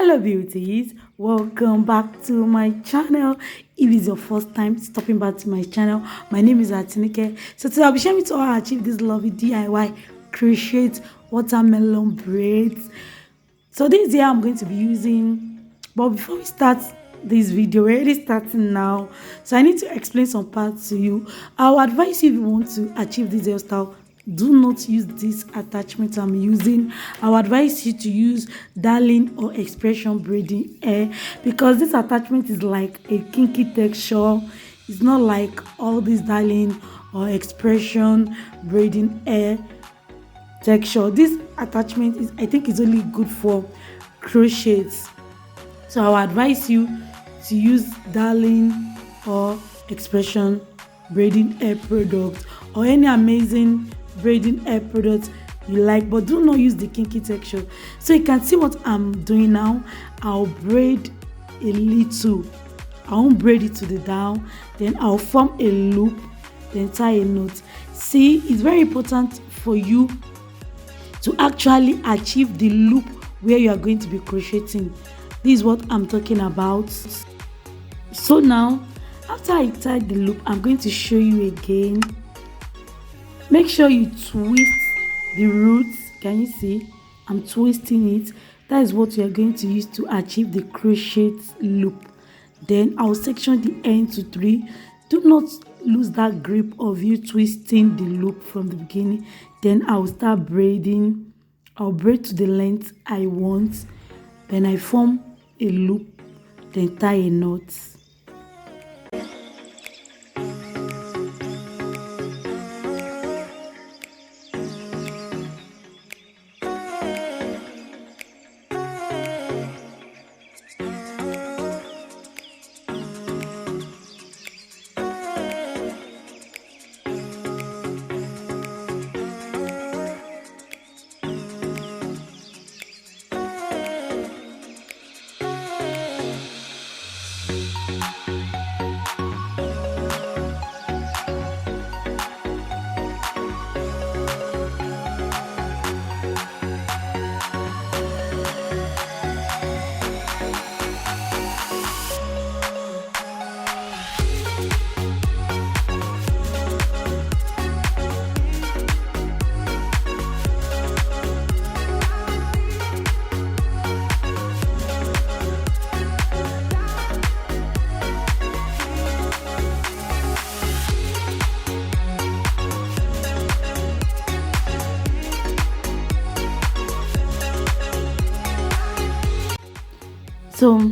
Hello beauties, welcome back to my channel. If it's your first time stopping back to my channel, my name is Atinike. So today I'll be sharing with you how I achieve this lovely DIY crochet watermelon braids. So this year I'm going to be using, but before we start this video, we're already starting now, so I need to explain some parts to you. I'll advise you, if you want to achieve this hairstyle, do not use this attachment I'm using. I'll advise you to use darling or expression braiding hair, because this attachment is like a kinky texture. It's not like all this darling or expression braiding hair texture. This attachment is, I think, is only good for crochets. So I'll advise you to use darling or expression braiding hair product, or any amazing braiding hair product you like, but do not use the kinky texture. So you can see what I'm doing now. I'll braid a little. I won't braid it to the down, then I'll form a loop, then tie a knot. See, it's very important for you to actually achieve the loop where you are going to be crocheting. This is what I'm talking about. So now, after I tie the loop, I'm going to show you again. Make sure you twist the roots. Can you see? I'm twisting it. That is what we are going to use to achieve the crochet loop. Then I'll section the end to 3. Do not lose that grip of you twisting the loop from the beginning. Then I'll start braiding. I'll braid to the length I want. Then I form a loop, then tie a knot. So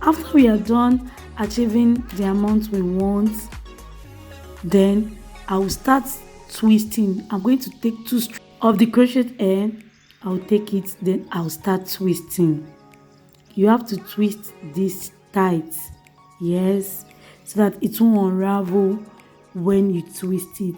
after we are done achieving the amount we want, then I will start twisting. I'm going to take 2 strands of the crochet hair. I'll take it, then I'll start twisting. You have to twist this tight, yes, so that it won't unravel when you twist it.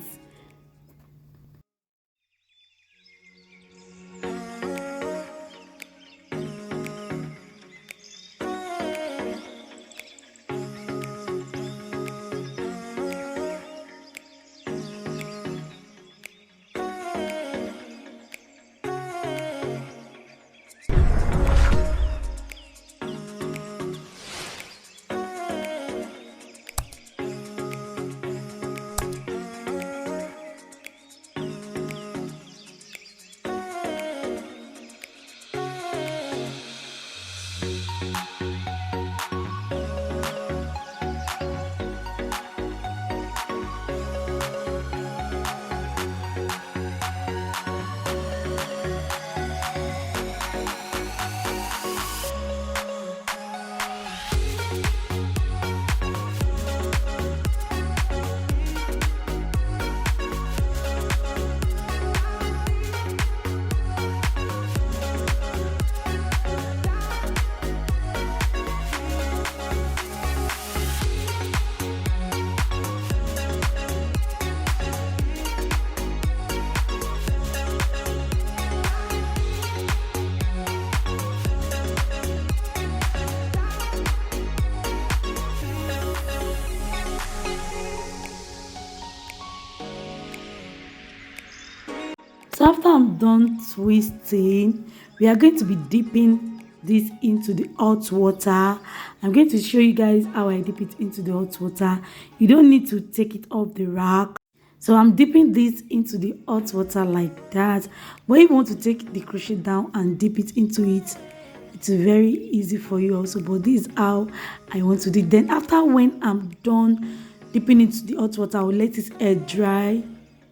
So after I'm done twisting, we are going to be dipping this into the hot water. I'm going to show you guys how I dip it into the hot water. You don't need to take it off the rack. So I'm dipping this into the hot water like that. When you want to take the crochet down and dip it into it, it's very easy for you also, but this is how I want to do it. Then after, when I'm done dipping into the hot water, I will let it air dry.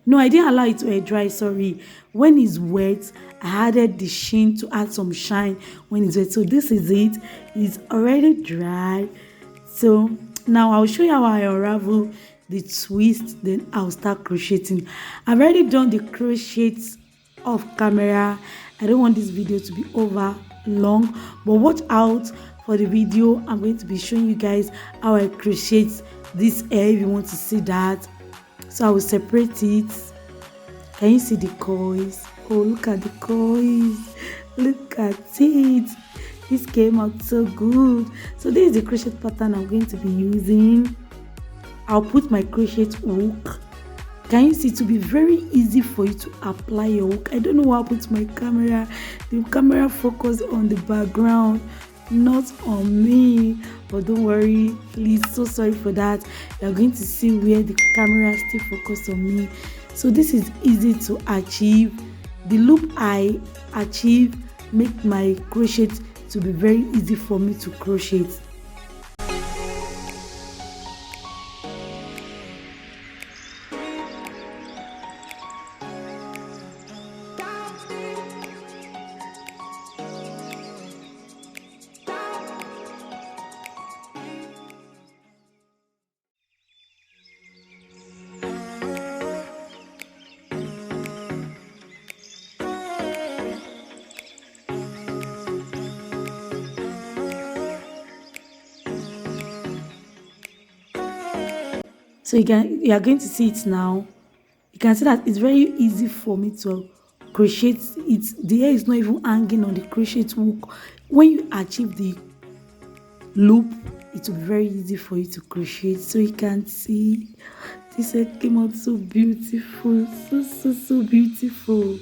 No, I didn't allow it to air dry, sorry. When it's wet, I added the sheen to add some shine when it's wet. So this is it. It's already dry. So now I'll show you how I unravel the twist, then I'll start crocheting. I've already done the crochets off camera. I don't want this video to be over long, but watch out for the video. I'm going to be showing you guys how I crochet this hair if you want to see that. So I will separate it. Can you see the coils? Oh, look at the coils. Look at it. This came out so good. So this is the crochet pattern I'm going to be using. I'll put my crochet hook. Can you see? It will be very easy for you to apply your hook. I don't know why I put my camera. The camera focus on the background, not on me. But don't worry, please. So sorry for that. You're going to see where the camera still focus on me. So this is easy to achieve. The loop I achieve make my crochet to be very easy for me to crochet. So you are going to see it now. You can see that it's very easy for me to crochet it. The hair is not even hanging on the crochet hook. When you achieve the loop, it will be very easy for you to crochet. So you can see this hair came out so beautiful, so beautiful.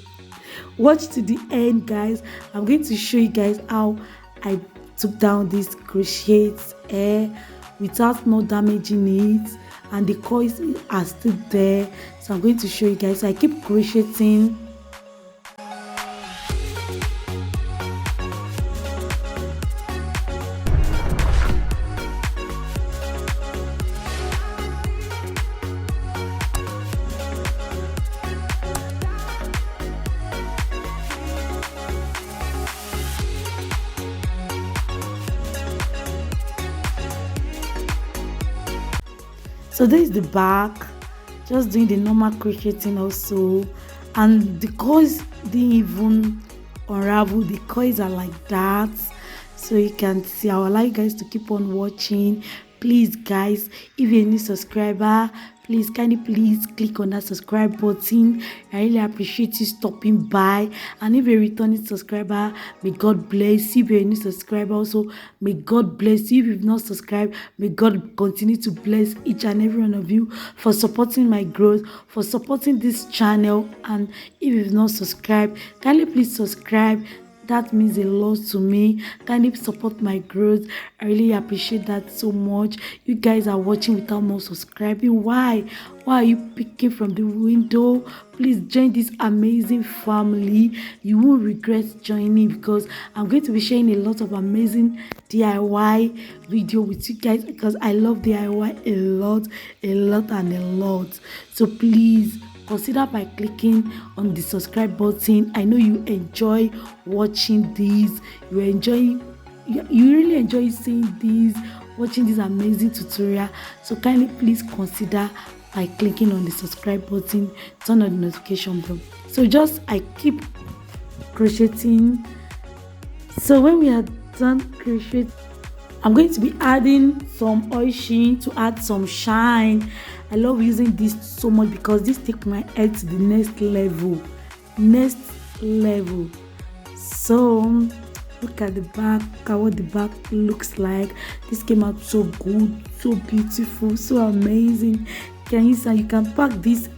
Watch to the end, guys. I'm going to show you guys how I took down this crochet hair without not damaging it, and the coils are still there. So I'm going to show you guys. So I keep crocheting. So this is the back, just doing the normal crocheting also, and the coils didn't even unravel. The coils are like that, so you can see. I would like you guys to keep on watching. Please guys, if you're a new subscriber, please click on that subscribe button. I really appreciate you stopping by. And if you're a returning subscriber, may God bless you. If you're a new subscriber also, may God bless you. If you've not subscribed, may God continue to bless each and every one of you for supporting my growth, for supporting this channel. And if you've not subscribed, kindly please subscribe. That means a lot to me. Kindly support my growth. I really appreciate that so much. You guys are watching without more subscribing. Why are you picking from the window? Please join this amazing family. You won't regret joining, because I'm going to be sharing a lot of amazing DIY video with you guys, because I love DIY a lot and a lot. So please consider by clicking on the subscribe button. I know you enjoy watching these. You really enjoy seeing these, watching this amazing tutorial. So kindly please consider by clicking on the subscribe button, turn on the notification bell. So I keep crocheting. So when we are done crocheting, I'm going to be adding some oil sheen to add some shine. I love using this so much because this takes my hair to the next level. So look at the back, look at what the back looks like. This came out so good, so beautiful, so amazing. Can you see? You can pack this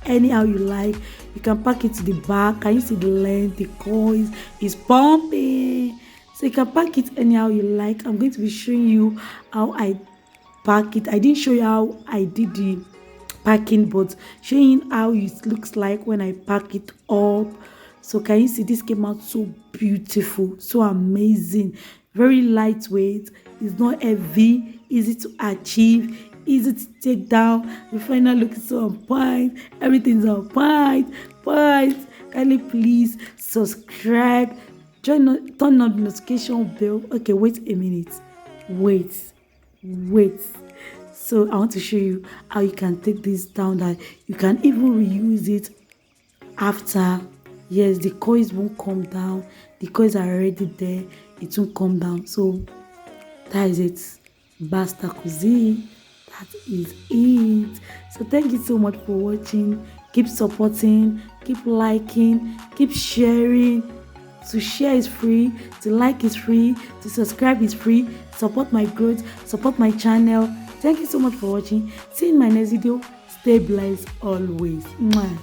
anyhow you like. You can pack it to the back. Can you see the length? The coils is pumping. So you can pack it anyhow you like. I'm going to be showing you how I pack it. I didn't show you how I did the packing, but showing how it looks like when I pack it up. So can you see this came out so beautiful, so amazing, very lightweight, it's not heavy, easy to achieve, easy to take down. The final look is so on point, everything's on point. Kindly please subscribe, turn on the notification bell. Okay, wait a minute, wait. So I want to show you how you can take this down, that you can even reuse it after. Yes, the coils won't come down, the coils are already there, it won't come down. So that is it, basta così, that is it. So thank you so much for watching. Keep supporting, keep liking, keep sharing. To share is free, to like is free, to subscribe is free. Support my growth, support my channel. Thank you so much for watching. See you in my next video. Stay blessed always. Mwah.